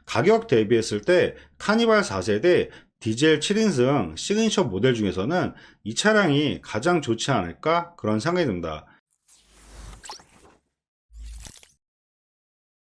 가격 대비했을 때 카니발 4세대 디젤 7인승 시그니처 모델 중에서는 이 차량이 가장 좋지 않을까 그런 생각이 듭니다.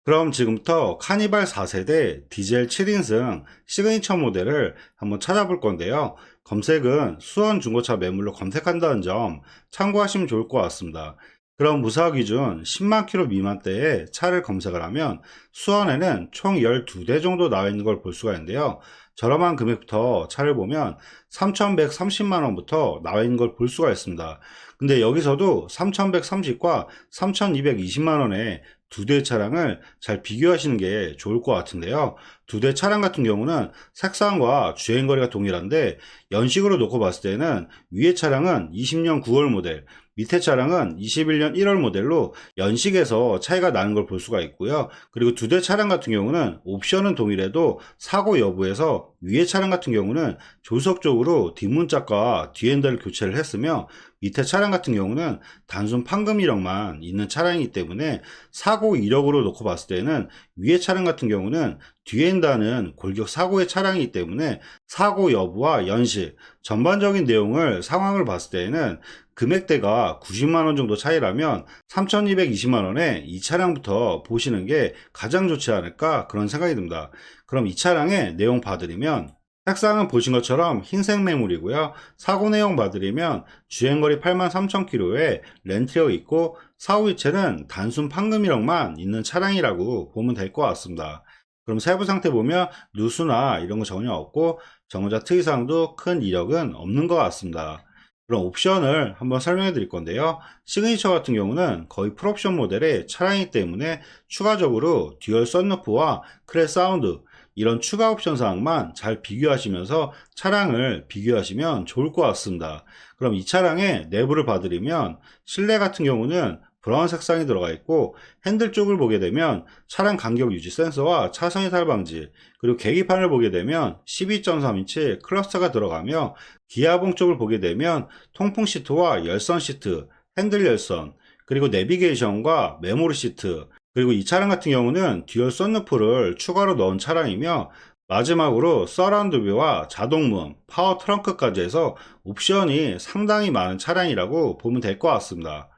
그럼 지금부터 카니발 4세대 디젤 7인승 시그니처 모델을 한번 찾아볼 건데요. 검색은 수원 중고차 매물로 검색한다는 점 참고하시면 좋을 것 같습니다. 그럼 무사 기준 10만 킬로 미만대의 차를 검색을 하면 수원에는 총 12대 정도 나와 있는 걸 볼 수가 있는데요. 저렴한 금액부터 차를 보면 3,130만 원부터 나와 있는 걸 볼 수가 있습니다. 근데 여기서도 3,130과 3,220만 원에 두 대의 차량을 잘 비교하시는 게 좋을 것 같은데요. 두 대 차량 같은 경우는 색상과 주행거리가 동일한데 연식으로 놓고 봤을 때는 위에 차량은 20년 9월 모델, 밑에 차량은 21년 1월 모델로 연식에서 차이가 나는 걸 볼 수가 있고요. 그리고 두 대 차량 같은 경우는 옵션은 동일해도 사고 여부에서 위에 차량 같은 경우는 조석적으로 뒷문짝과 뒤엔더를 교체를 했으며 밑에 차량 같은 경우는 단순 판금 이력만 있는 차량이기 때문에 사고 이력으로 놓고 봤을 때는 위에 차량 같은 경우는 뒤엔다는 골격 사고의 차량이기 때문에 사고 여부와 연식, 전반적인 내용을 상황을 봤을 때에는 금액대가 90만 원 정도 차이라면 3,220만 원에 이 차량부터 보시는 게 가장 좋지 않을까 그런 생각이 듭니다. 그럼 이 차량의 내용 봐드리면 색상은 보신 것처럼 흰색 매물이고요. 사고 내용 봐드리면 주행거리 83,000km에 렌트가 있고 사후 이체는 단순 판금 이력만 있는 차량이라고 보면 될 것 같습니다. 그럼 세부 상태 보면 누수나 이런 거 전혀 없고 정거자 특이사항도 큰 이력은 없는 것 같습니다. 그럼 옵션을 한번 설명해 드릴 건데요. 시그니처 같은 경우는 거의 풀옵션 모델의 차량이기 때문에 추가적으로 듀얼 썬루프와 크레 사운드 이런 추가 옵션 사항만 잘 비교하시면서 차량을 비교하시면 좋을 것 같습니다. 그럼 이 차량의 내부를 봐드리면 실내 같은 경우는 브라운 색상이 들어가 있고 핸들 쪽을 보게 되면 차량 간격 유지 센서와 차선 이탈 방지, 그리고 계기판을 보게 되면 12.3인치 클러스터가 들어가며 기아봉 쪽을 보게 되면 통풍 시트와 열선 시트, 핸들 열선, 그리고 내비게이션과 메모리 시트, 그리고 이 차량 같은 경우는 듀얼 썬루프를 추가로 넣은 차량이며 마지막으로 서라운드 뷰와 자동문, 파워 트렁크까지 해서 옵션이 상당히 많은 차량이라고 보면 될 것 같습니다.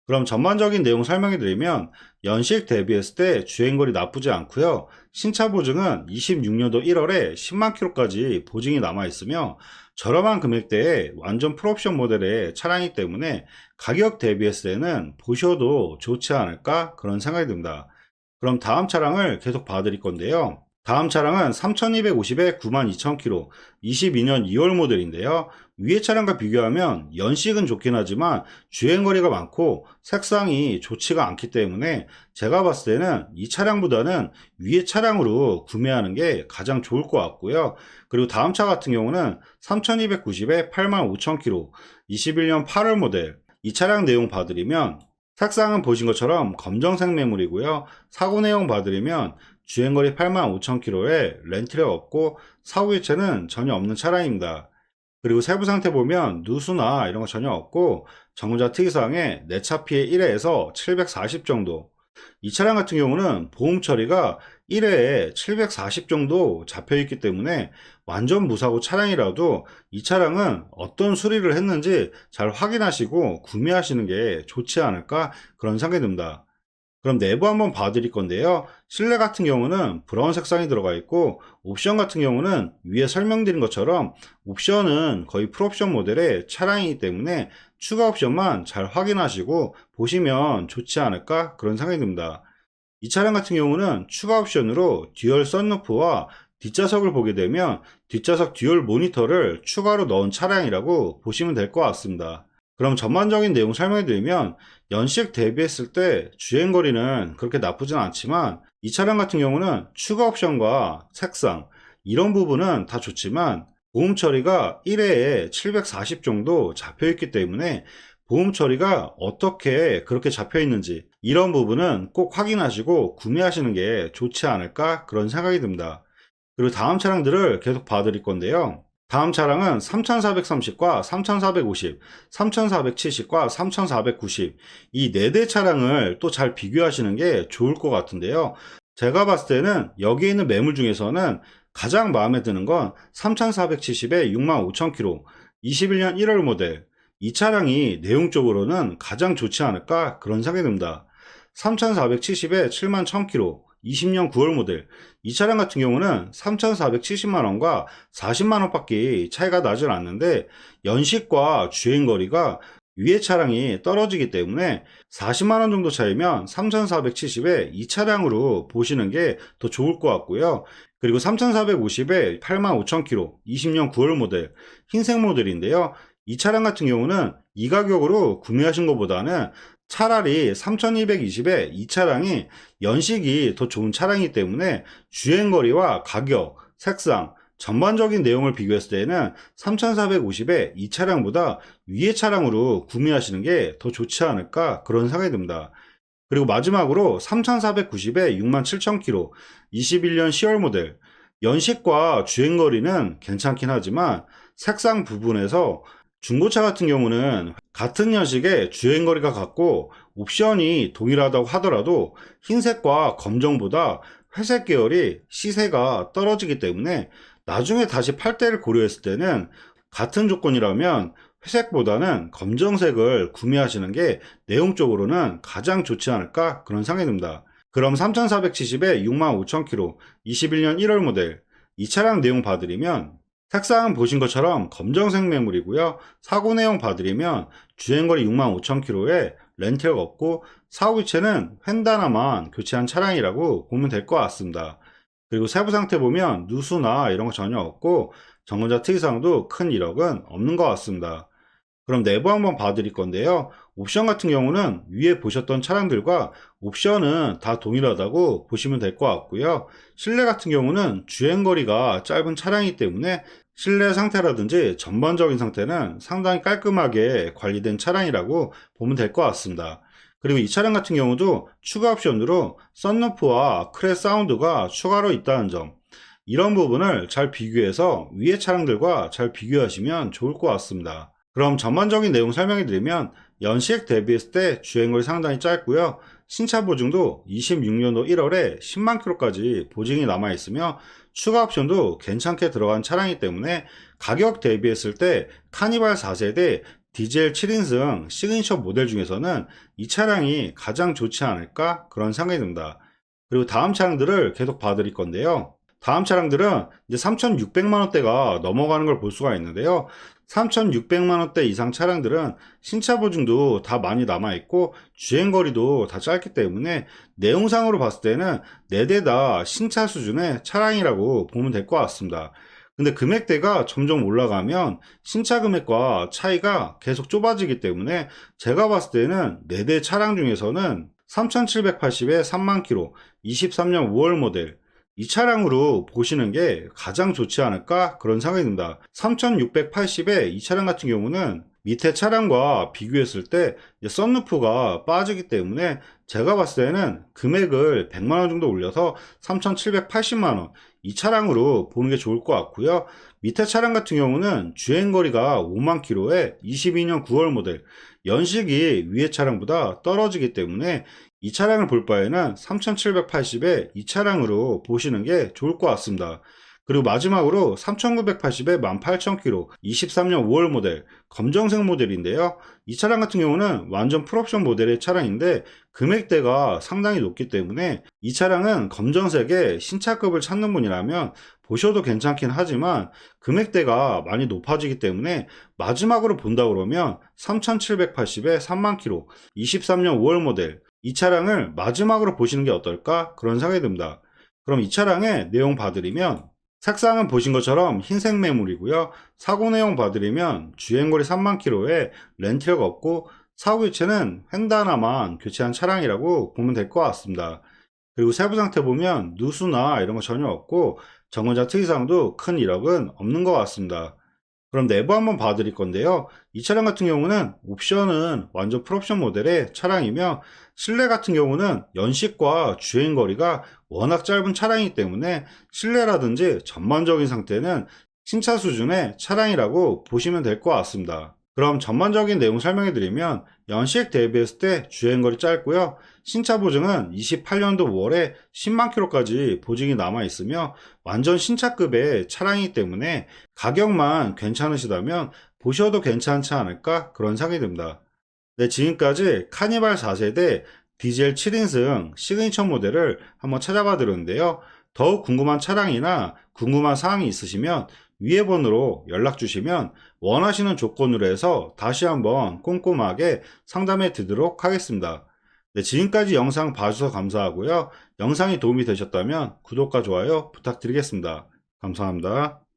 그럼 전반적인 내용 설명해 드리면 연식 대비했을 때 주행거리 나쁘지 않고요. 신차 보증은 26년도 1월에 10만 킬로까지 보증이 남아 있으며 저렴한 금액대에 완전 풀옵션 모델의 차량이기 때문에 가격 대비했을 때는 보셔도 좋지 않을까 그런 생각이 듭니다. 그럼 다음 차량을 계속 봐드릴 건데요. 다음 차량은 3250에 92,000km 22년 2월 모델인데요. 위에 차량과 비교하면 연식은 좋긴 하지만 주행거리가 많고 색상이 좋지가 않기 때문에 제가 봤을 때는 이 차량보다는 위에 차량으로 구매하는 게 가장 좋을 것 같고요. 그리고 다음 차 같은 경우는 3290에 85,000km 21년 8월 모델, 이 차량 내용 봐드리면 색상은 보신 것처럼 검정색 매물이고요. 사고 내용 봐드리면 주행거리 85,000km에 렌트가 없고 사후 이체는 전혀 없는 차량입니다. 그리고 세부 상태 보면 누수나 이런 거 전혀 없고 정자 특이사항에 내차 피해 1회에서 740 정도, 이 차량 같은 경우는 보험 처리가 1회에 740 정도 잡혀 있기 때문에 완전 무사고 차량이라도 이 차량은 어떤 수리를 했는지 잘 확인하시고 구매하시는 게 좋지 않을까 그런 생각이 듭니다. 그럼 내부 한번 봐드릴 건데요. 실내 같은 경우는 브라운 색상이 들어가 있고 옵션 같은 경우는 위에 설명드린 것처럼 옵션은 거의 풀옵션 모델의 차량이기 때문에 추가 옵션만 잘 확인하시고 보시면 좋지 않을까 그런 생각이 듭니다. 이 차량 같은 경우는 추가 옵션으로 듀얼 썬루프와 뒷좌석을 보게 되면 뒷좌석 듀얼 모니터를 추가로 넣은 차량이라고 보시면 될 것 같습니다. 그럼 전반적인 내용 설명해 드리면 연식 대비했을 때 주행거리는 그렇게 나쁘진 않지만 이 차량 같은 경우는 추가 옵션과 색상 이런 부분은 다 좋지만 보험 처리가 1회에 740 정도 잡혀 있기 때문에 보험 처리가 어떻게 그렇게 잡혀 있는지 이런 부분은 꼭 확인하시고 구매하시는 게 좋지 않을까 그런 생각이 듭니다. 그리고 다음 차량들을 계속 봐드릴 건데요. 다음 차량은 3430과 3450, 3470과 3490 이 4대 차량을 또 잘 비교하시는 게 좋을 것 같은데요. 제가 봤을 때는 여기 있는 매물 중에서는 가장 마음에 드는 건 3470에 65,000km, 21년 1월 모델. 이 차량이 내용적으로는 가장 좋지 않을까 그런 생각이 듭니다. 3470에 71,000km, 20년 9월 모델. 이 차량 같은 경우는 3,470만원과 40만원밖에 차이가 나질 않는데 연식과 주행거리가 위의 차량이 떨어지기 때문에 40만원 정도 차이면 3470에 이 차량으로 보시는 게 더 좋을 것 같고요. 그리고 3450에 85,000km, 20년 9월 모델, 흰색 모델인데요. 이 차량 같은 경우는 이 가격으로 구매하신 것보다는 차라리 3220에 이 차량이 연식이 더 좋은 차량이기 때문에 주행거리와 가격, 색상, 전반적인 내용을 비교했을 때는 3450에 이 차량보다 위의 차량으로 구매하시는 게 더 좋지 않을까 그런 생각이 듭니다. 그리고 마지막으로 3490에 67,000km, 21년 10월 모델. 연식과 주행거리는 괜찮긴 하지만 색상 부분에서 중고차 같은 경우는 같은 연식의 주행거리가 같고 옵션이 동일하다고 하더라도 흰색과 검정보다 회색 계열이 시세가 떨어지기 때문에 나중에 다시 팔 때를 고려했을 때는 같은 조건이라면 회색보다는 검정색을 구매하시는 게 내용적으로는 가장 좋지 않을까 그런 생각이 듭니다. 그럼 3470에 65,000km, 21년 1월 모델. 이 차량 내용 봐드리면 색상은 보신 것처럼 검정색 매물이고요. 사고 내용 봐드리면 주행거리 65,000km에 렌트가 없고 사후이체는 휀다나만 교체한 차량이라고 보면 될 것 같습니다. 그리고 세부 상태 보면 누수나 이런 거 전혀 없고 전원자 특이사항도 큰 이력은 없는 것 같습니다. 그럼 내부 한번 봐드릴 건데요. 옵션 같은 경우는 위에 보셨던 차량들과 옵션은 다 동일하다고 보시면 될 것 같고요. 실내 같은 경우는 주행거리가 짧은 차량이기 때문에 실내 상태라든지 전반적인 상태는 상당히 깔끔하게 관리된 차량이라고 보면 될 것 같습니다. 그리고 이 차량 같은 경우도 추가 옵션으로 썬루프와 크레 사운드가 추가로 있다는 점, 이런 부분을 잘 비교해서 위의 차량들과 잘 비교하시면 좋을 것 같습니다. 그럼 전반적인 내용 설명해 드리면 연식 대비했을 때 주행거리 상당히 짧고요. 신차 보증도 26년도 1월에 10만 킬로까지 보증이 남아 있으며 추가 옵션도 괜찮게 들어간 차량이기 때문에 가격 대비했을 때 카니발 4세대 디젤 7인승 시그니처 모델 중에서는 이 차량이 가장 좋지 않을까 그런 생각이 듭니다. 그리고 다음 차량들을 계속 봐드릴 건데요. 다음 차량들은 이제 3,600만원대가 넘어가는 걸 볼 수가 있는데요. 3,600만원대 이상 차량들은 신차 보증도 다 많이 남아있고 주행거리도 다 짧기 때문에 내용상으로 봤을 때는 4대 다 신차 수준의 차량이라고 보면 될 것 같습니다. 근데 금액대가 점점 올라가면 신차 금액과 차이가 계속 좁아지기 때문에 제가 봤을 때는 4대 차량 중에서는 3,780에 3만 킬로, 23년 5월 모델, 이 차량으로 보시는 게 가장 좋지 않을까 그런 생각이 듭니다. 3680에 이 차량 같은 경우는 밑에 차량과 비교했을 때 썬루프가 빠지기 때문에 제가 봤을 때는 금액을 100만원 정도 올려서 3780만원 이 차량으로 보는 게 좋을 것 같고요. 밑에 차량 같은 경우는 주행거리가 5만 킬로에 22년 9월 모델, 연식이 위의 차량보다 떨어지기 때문에 이 차량을 볼 바에는 3780에 이 차량으로 보시는 게 좋을 것 같습니다. 그리고 마지막으로 3980에 18,000km, 23년 5월 모델, 검정색 모델인데요. 이 차량 같은 경우는 완전 풀옵션 모델의 차량인데 금액대가 상당히 높기 때문에 이 차량은 검정색의 신차급을 찾는 분이라면 보셔도 괜찮긴 하지만 금액대가 많이 높아지기 때문에 마지막으로 본다 그러면 3780에 3만 킬로, 23년 5월 모델, 이 차량을 마지막으로 보시는 게 어떨까 그런 생각이 듭니다. 그럼 이 차량의 내용 봐드리면 색상은 보신 것처럼 흰색 매물이고요. 사고 내용 봐드리면 주행거리 3만 킬로에 렌트가 없고 사고 교체는 휀다나만 교체한 차량이라고 보면 될 것 같습니다. 그리고 세부 상태 보면 누수나 이런 거 전혀 없고 전원자 특이사항도 큰 이력은 없는 것 같습니다. 그럼 내부 한번 봐드릴 건데요. 이 차량 같은 경우는 옵션은 완전 풀옵션 모델의 차량이며 실내 같은 경우는 연식과 주행거리가 워낙 짧은 차량이기 때문에 실내라든지 전반적인 상태는 신차 수준의 차량이라고 보시면 될 것 같습니다. 그럼 전반적인 내용 설명해 드리면 연식 대비했을 때 주행거리 짧고요. 신차 보증은 28년도 5월에 10만 킬로까지 보증이 남아 있으며 완전 신차급의 차량이기 때문에 가격만 괜찮으시다면 보셔도 괜찮지 않을까 그런 생각이 듭니다. 네, 지금까지 카니발 4세대 디젤 7인승 시그니처 모델을 한번 찾아봐 드렸는데요. 더욱 궁금한 차량이나 궁금한 사항이 있으시면 위에 번호로 연락 주시면 원하시는 조건으로 해서 다시 한번 꼼꼼하게 상담해 드리도록 하겠습니다. 네, 지금까지 영상 봐주셔서 감사하고요. 영상이 도움이 되셨다면 구독과 좋아요 부탁드리겠습니다. 감사합니다.